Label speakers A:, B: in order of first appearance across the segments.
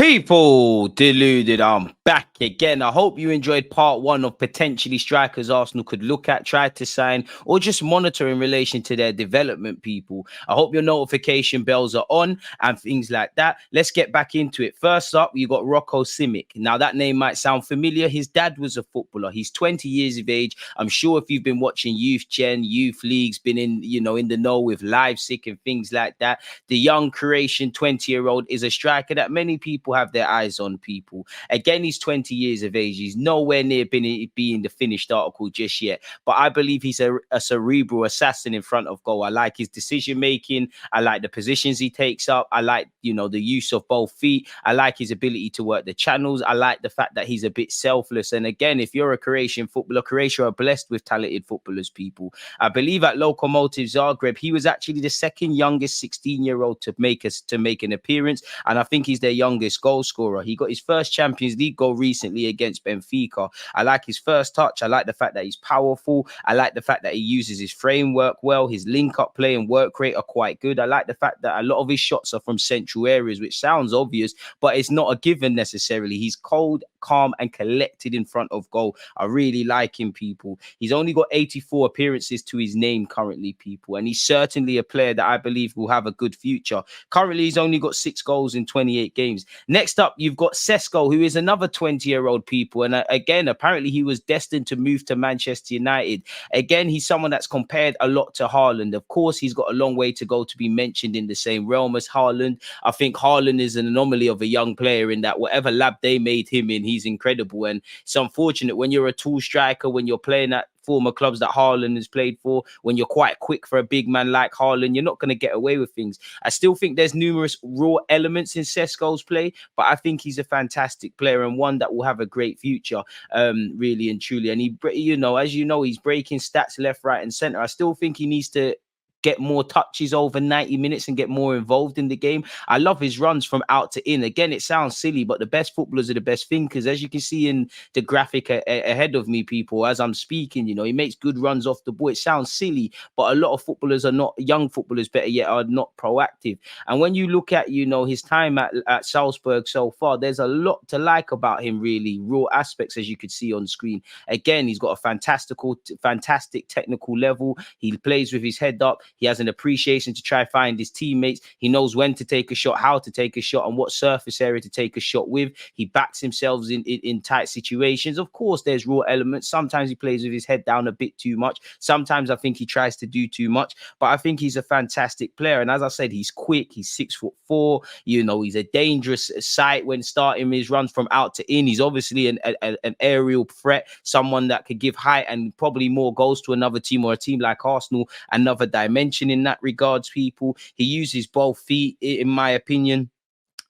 A: People, deluded, I'm back again. I hope you enjoyed part one of potentially strikers Arsenal could look at, try to sign, or just monitor in relation to their development, people. I hope your notification bells are on and things like that. Let's get back into it. First up, you got Rocco Simic. Now, that name might sound familiar. His dad was a footballer. He's 20 years of age. I'm sure if you've been watching Youth Gen, Youth Leagues, been in the know with Leipzig and things like that, the young Croatian 20-year-old is a striker that many people have their eyes on, people. Again, he's 20 years of age. He's nowhere near being the finished article just yet. But I believe he's a cerebral assassin in front of goal. I like his decision making. I like the positions he takes up. I like, the use of both feet. I like his ability to work the channels. I like the fact that he's a bit selfless. And again, if you're a Croatian footballer, Croatia are blessed with talented footballers, people. I believe at Lokomotiv Zagreb, he was actually the second youngest 16-year-old to make an appearance. And I think he's their youngest goal scorer. He got his first Champions League goal recently against Benfica. I like his first touch. I like the fact that he's powerful. I like the fact that he uses his framework well. His link-up play and work rate are quite good. I like the fact that a lot of his shots are from central areas, which sounds obvious, but it's not a given necessarily. He's cold, calm, and collected in front of goal. I really like him, people. He's only got 84 appearances to his name currently, people, and he's certainly a player that I believe will have a good future. Currently, he's only got 6 goals in 28 games. Next up, you've got Sesko, who is another 20-year-old, people. And again, apparently he was destined to move to Manchester United. Again, he's someone that's compared a lot to Haaland. Of course, he's got a long way to go to be mentioned in the same realm as Haaland. I think Haaland is an anomaly of a young player in that whatever lab they made him in, he's incredible. And it's unfortunate when you're a tall striker, when you're playing at former clubs that Haaland has played for, when you're quite quick for a big man like Haaland, you're not going to get away with things. I still think there's numerous raw elements in Sesko's play, but I think he's a fantastic player and one that will have a great future, really and truly. And he, as you know, he's breaking stats left, right, and center. I still think he needs to get more touches over 90 minutes and get more involved in the game. I love his runs from out to in. Again, it sounds silly, but the best footballers are the best thinkers. As you can see in the graphic ahead of me, people, as I'm speaking, he makes good runs off the ball. It sounds silly, but a lot of footballers are not, young footballers better yet, are not proactive. And when you look at, his time at Salzburg so far, there's a lot to like about him, really. Raw aspects, as you could see on screen. Again, he's got a fantastic technical level. He plays with his head up. He has an appreciation to try find his teammates. He knows when to take a shot, how to take a shot, and what surface area to take a shot with. He backs himself in tight situations. Of course, there's raw elements. Sometimes he plays with his head down a bit too much. Sometimes I think he tries to do too much. But I think he's a fantastic player. And as I said, he's quick. He's 6'4". He's a dangerous sight when starting his runs from out to in. He's obviously an aerial threat, someone that could give height and probably more goals to another team, or a team like Arsenal, another dimension in that regards, people. He uses both feet, in my opinion.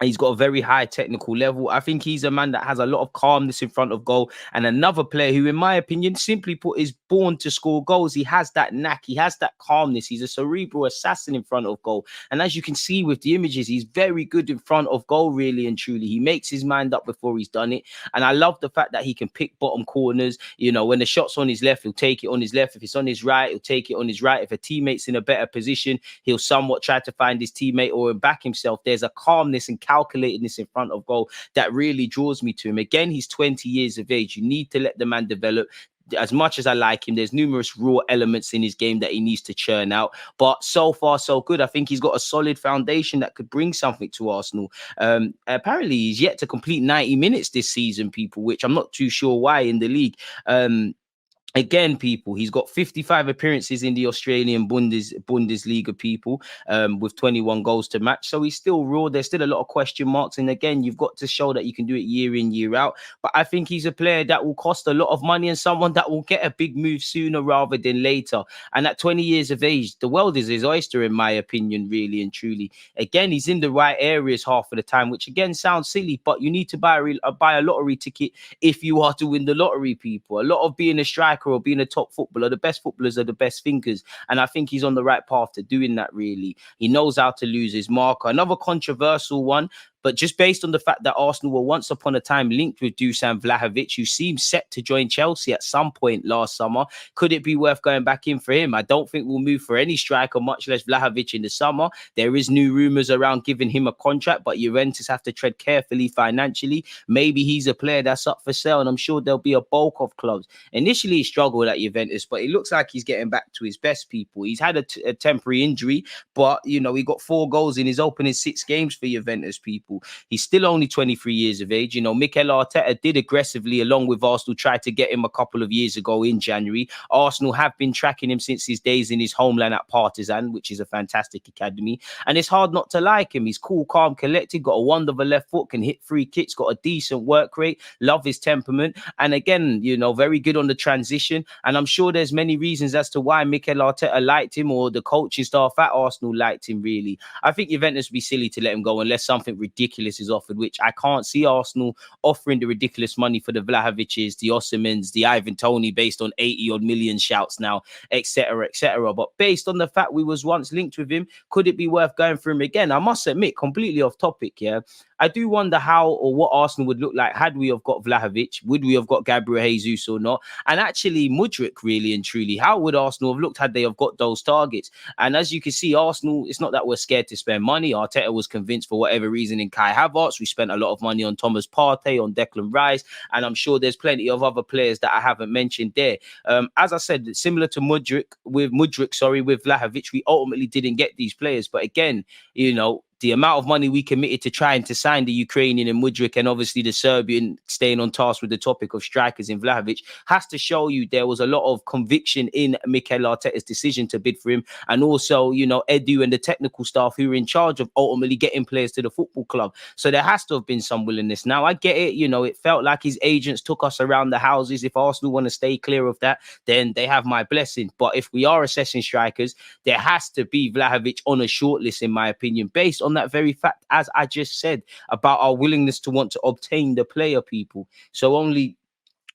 A: He's got a very high technical level. I think he's a man that has a lot of calmness in front of goal, and another player who, in my opinion, simply put, is born to score goals. He has that knack. He has that calmness. He's a cerebral assassin in front of goal. And as you can see with the images, he's very good in front of goal, really and truly. He makes his mind up before he's done it. And I love the fact that he can pick bottom corners. When the shot's on his left, he'll take it on his left. If it's on his right, he'll take it on his right. If a teammate's in a better position, he'll somewhat try to find his teammate or back himself. There's a calmness and calculatedness in front of goal that really draws me to him. Again, he's 20 years of age. You need to let the man develop. As much as I like him, there's numerous raw elements in his game that he needs to churn out. But so far, so good. I think he's got a solid foundation that could bring something to Arsenal. Apparently, he's yet to complete 90 minutes this season, people, which I'm not too sure why in the league. Again, people, he's got 55 appearances in the Australian Bundesliga, people, with 21 goals to match. So he's still raw. There's still a lot of question marks. And again, you've got to show that you can do it year in, year out. But I think he's a player that will cost a lot of money and someone that will get a big move sooner rather than later. And at 20 years of age, the world is his oyster, in my opinion, really and truly. Again, he's in the right areas half of the time, which again sounds silly, but you need to buy a lottery ticket if you are to win the lottery, people. A lot of being a striker or being a top footballer, the best footballers are the best thinkers, and I think he's on the right path to doing that. Really, he knows how to lose his marker. Another controversial one, But just based on the fact that Arsenal were once upon a time linked with Dusan Vlahovic, who seemed set to join Chelsea at some point last summer, could it be worth going back in for him? I don't think we'll move for any striker, much less Vlahovic in the summer. There is new rumours around giving him a contract, but Juventus have to tread carefully financially. Maybe he's a player that's up for sale, and I'm sure there'll be a bulk of clubs. Initially, he struggled at Juventus, but it looks like he's getting back to his best, people. He's had a temporary injury, but, you know, he got 4 goals in his opening 6 games for Juventus, people. He's still only 23 years of age. You know, Mikel Arteta did aggressively, along with Arsenal, try to get him a couple of years ago in January. Arsenal have been tracking him since his days in his homeland at Partizan, which is a fantastic academy. And it's hard not to like him. He's cool, calm, collected, got a wonderful left foot, can hit free kicks, got a decent work rate, love his temperament. And again, you know, very good on the transition. And I'm sure there's many reasons as to why Mikel Arteta liked him, or the coaching staff at Arsenal liked him, really. I think Juventus would be silly to let him go unless something ridiculous is offered, which I can't see Arsenal offering the ridiculous money for the Vlahovic's, the Osimhen's, the Ivan Toney, based on 80-odd million shouts now, etc., etc. But based on the fact we was once linked with him, could it be worth going for him again? I must admit, completely off topic, yeah, I do wonder how or what Arsenal would look like had we have got Vlahovic. Would we have got Gabriel Jesus or not? And actually, Mudryk, really and truly, how would Arsenal have looked had they have got those targets? And as you can see, Arsenal, it's not that we're scared to spend money. Arteta was convinced for whatever reason in Kai Havertz. We spent a lot of money on Thomas Partey, on Declan Rice, and I'm sure there's plenty of other players that I haven't mentioned there. As I said, similar to Mudryk, with Vlahovic, we ultimately didn't get these players. But again, you know, the amount of money we committed to trying to sign the Ukrainian and Mudryk, and obviously the Serbian, staying on task with the topic of strikers in Vlahovic, has to show you there was a lot of conviction in Mikel Arteta's decision to bid for him. And also, you know, Edu and the technical staff who were in charge of ultimately getting players to the football club. So there has to have been some willingness. Now, I get it. You know, it felt like his agents took us around the houses. If Arsenal want to stay clear of that, then they have my blessing. But if we are assessing strikers, there has to be Vlahovic on a shortlist, in my opinion, based on that very fact, as I just said, about our willingness to want to obtain the player, people. So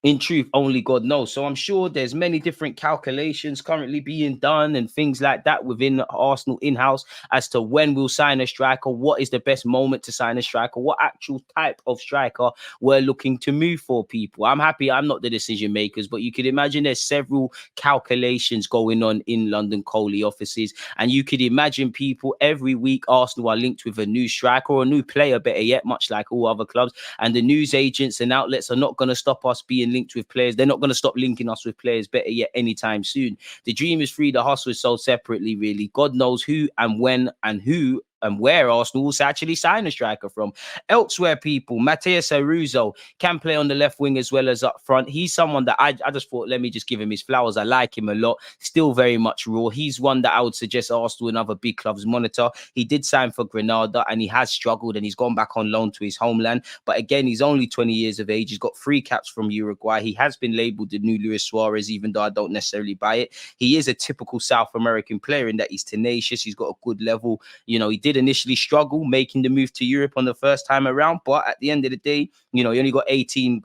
A: in truth, only God knows. So I'm sure there's many different calculations currently being done and things like that within Arsenal in-house as to when we'll sign a striker, what is the best moment to sign a striker, what actual type of striker we're looking to move for, people. I'm happy I'm not the decision makers, but you could imagine there's several calculations going on in London Coley offices, and you could imagine, people, every week Arsenal are linked with a new striker or a new player, better yet, much like all other clubs, and the news agents and outlets are not going to stop us being linked with players. They're not going to stop linking us with players, better yet, anytime soon. The dream is free, the hustle is sold separately, really. God knows who and when and who and where Arsenal will actually sign a striker from. Elsewhere, people, Matheus Aruzo can play on the left wing as well as up front. He's someone that I just thought, let me just give him his flowers. I like him a lot. Still very much raw. He's one that I would suggest Arsenal and other big clubs monitor. He did sign for Granada and he has struggled and he's gone back on loan to his homeland. But again, he's only 20 years of age. He's got 3 caps from Uruguay. He has been labelled the new Luis Suarez, even though I don't necessarily buy it. He is a typical South American player in that he's tenacious. He's got a good level. You know, he did initially struggle making the move to Europe on the first time around, but at the end of the day, you know, he only got 18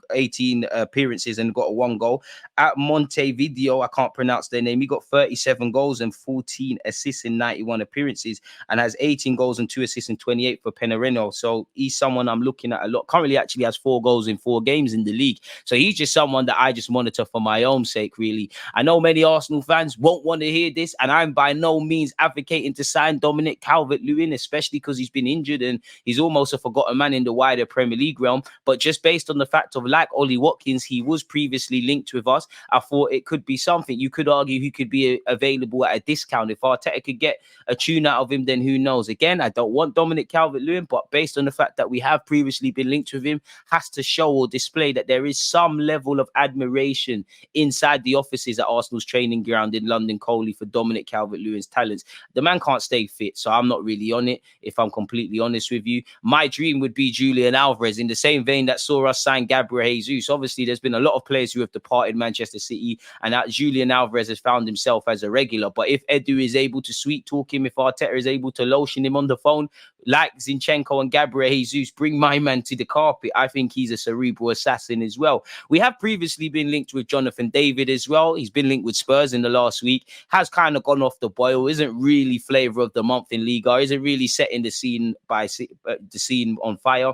A: appearances and got 1 goal. At Montevideo, I can't pronounce their name, he got 37 goals and 14 assists in 91 appearances and has 18 goals and 2 assists in 28 for Penareno. So he's someone I'm looking at a lot. Currently actually has 4 goals in 4 games in the league. So he's just someone that I just monitor for my own sake, really. I know many Arsenal fans won't want to hear this, and I'm by no means advocating to sign Dominic Calvert-Lewin, especially because he's been injured and he's almost a forgotten man in the wider Premier League realm. But just based on the fact of, like Ollie Watkins, he was previously linked with us, I thought it could be something. You could argue he could be available at a discount. If Arteta could get a tune out of him, then who knows? Again, I don't want Dominic Calvert-Lewin, but based on the fact that we have previously been linked with him, has to show or display that there is some level of admiration inside the offices at Arsenal's training ground in London Coley for Dominic Calvert-Lewin's talents. The man can't stay fit, so I'm not really on it, if I'm completely honest with you. My dream would be Julian Alvarez, in the same vein that saw us sign Gabriel Jesus. Obviously, there's been a lot of players who have departed Manchester City, and that Julian Alvarez has found himself as a regular. But if Edu is able to sweet talk him, if Arteta is able to lotion him on the phone, like Zinchenko and Gabriel Jesus, bring my man to the carpet. I think he's a cerebral assassin as well. We have previously been linked with Jonathan David as well. He's been linked with Spurs in the last week, has kind of gone off the boil, isn't really flavour of the month in Liga, isn't really setting the scene the scene on fire.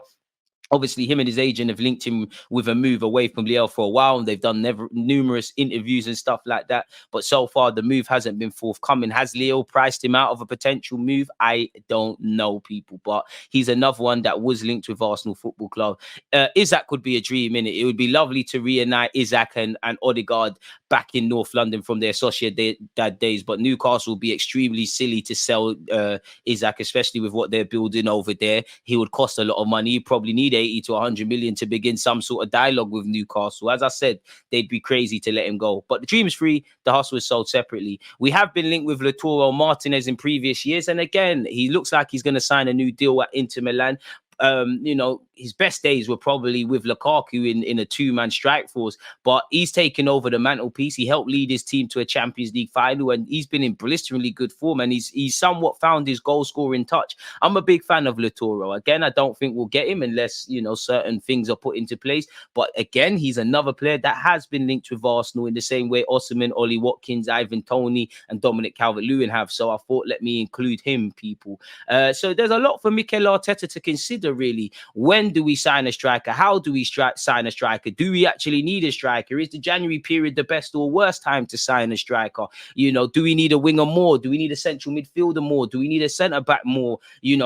A: Obviously, him and his agent have linked him with a move away from Lille for a while, and they've done numerous interviews and stuff like that. But so far, the move hasn't been forthcoming. Has Lille priced him out of a potential move? I don't know, people. But he's another one that was linked with Arsenal Football Club. Isaac would be a dream, innit? It would be lovely to reunite Isaac and Odegaard back in North London from their Sociedad days. But Newcastle would be extremely silly to sell Isaac, especially with what they're building over there. He would cost a lot of money. You probably need 80 to 100 million to begin some sort of dialogue with Newcastle. As I said, they'd be crazy to let him go. But the dream is free. The hustle is sold separately. We have been linked with Lautaro Martinez in previous years. And again, he looks like he's going to sign a new deal at Inter Milan. His best days were probably with Lukaku in a two-man strike force, but he's taken over the mantelpiece. He helped lead his team to a Champions League final, and he's been in blisteringly good form, and he's somewhat found his goal-scoring touch. I'm a big fan of Lautaro. Again, I don't think we'll get him unless, certain things are put into place. But again, he's another player that has been linked with Arsenal in the same way Osimhen, Ollie Watkins, Ivan Toney, and Dominic Calvert-Lewin have. So I thought, let me include him, people. So there's a lot for Mikel Arteta to consider, really. When do we sign a striker? How do we sign a striker? Do we actually need a striker? Is the January period the best or worst time to sign a striker? Do we need a winger more? Do we need a central midfielder more? Do we need a centre back more?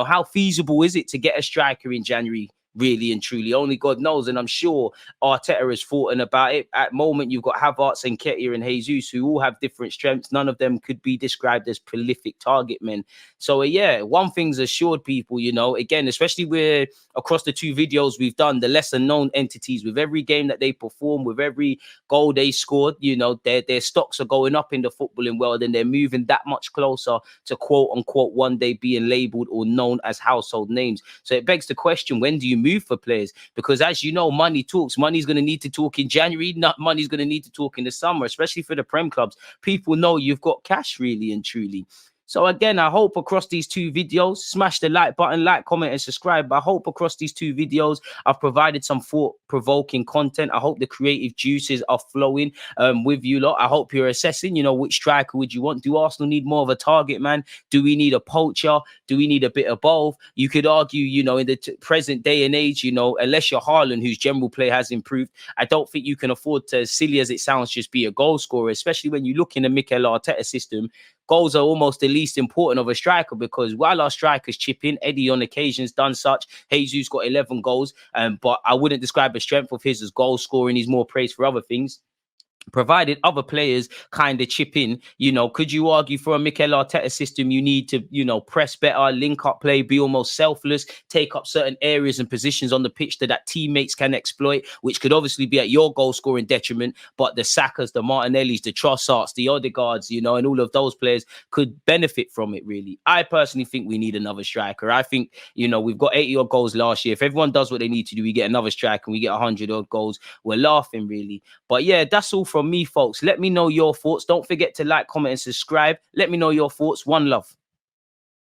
A: How feasible is it to get a striker in January? Really and truly, only God knows. And I'm sure Arteta has thought about it. At the moment, you've got Havertz and Nketiah and Jesus, who all have different strengths. None of them could be described as prolific target men. So one thing's assured, people, again, especially with across the two videos we've done, the lesser known entities, with every game that they perform, with every goal they scored, their stocks are going up in the footballing world, and they're moving that much closer to quote unquote one day being labeled or known as household names. So it begs the question, when do you move for players? Because as you know, money talks. Money's going to need to talk in January. Not money's going to need to talk in the summer, especially for the Prem clubs. People know you've got cash, really and truly. So again, I hope across these two videos, smash the like button, like, comment, and subscribe. I hope across these two videos, I've provided some thought-provoking content. I hope the creative juices are flowing with you lot. I hope you're assessing, which striker would you want? Do Arsenal need more of a target man? Do we need a poacher? Do we need a bit of both? You could argue, in the present day and age, unless you're Haaland, whose general play has improved, I don't think you can afford to, as silly as it sounds, just be a goal scorer, especially when you look in the Mikel Arteta system. Goals are almost the least important of a striker, because while our strikers chip in, Eddie on occasions done such. Jesus got 11 goals, but I wouldn't describe a strength of his as goal scoring. He's more praised for other things. Provided other players kind of chip in, could you argue for a Mikel Arteta system, you need to, press better, link up play, be almost selfless, take up certain areas and positions on the pitch that teammates can exploit, which could obviously be at your goal scoring detriment. But the Sakas, the Martinellis, the Trossards, the Odegaards, and all of those players could benefit from it, really. I personally think we need another striker. I think, we've got 80 odd goals last year. If everyone does what they need to do, we get another striker and we get 100 odd goals. We're laughing, really. But yeah, that's all from me, folks. Let me know your thoughts. Don't forget to like, comment, and subscribe. Let me know your thoughts. One love.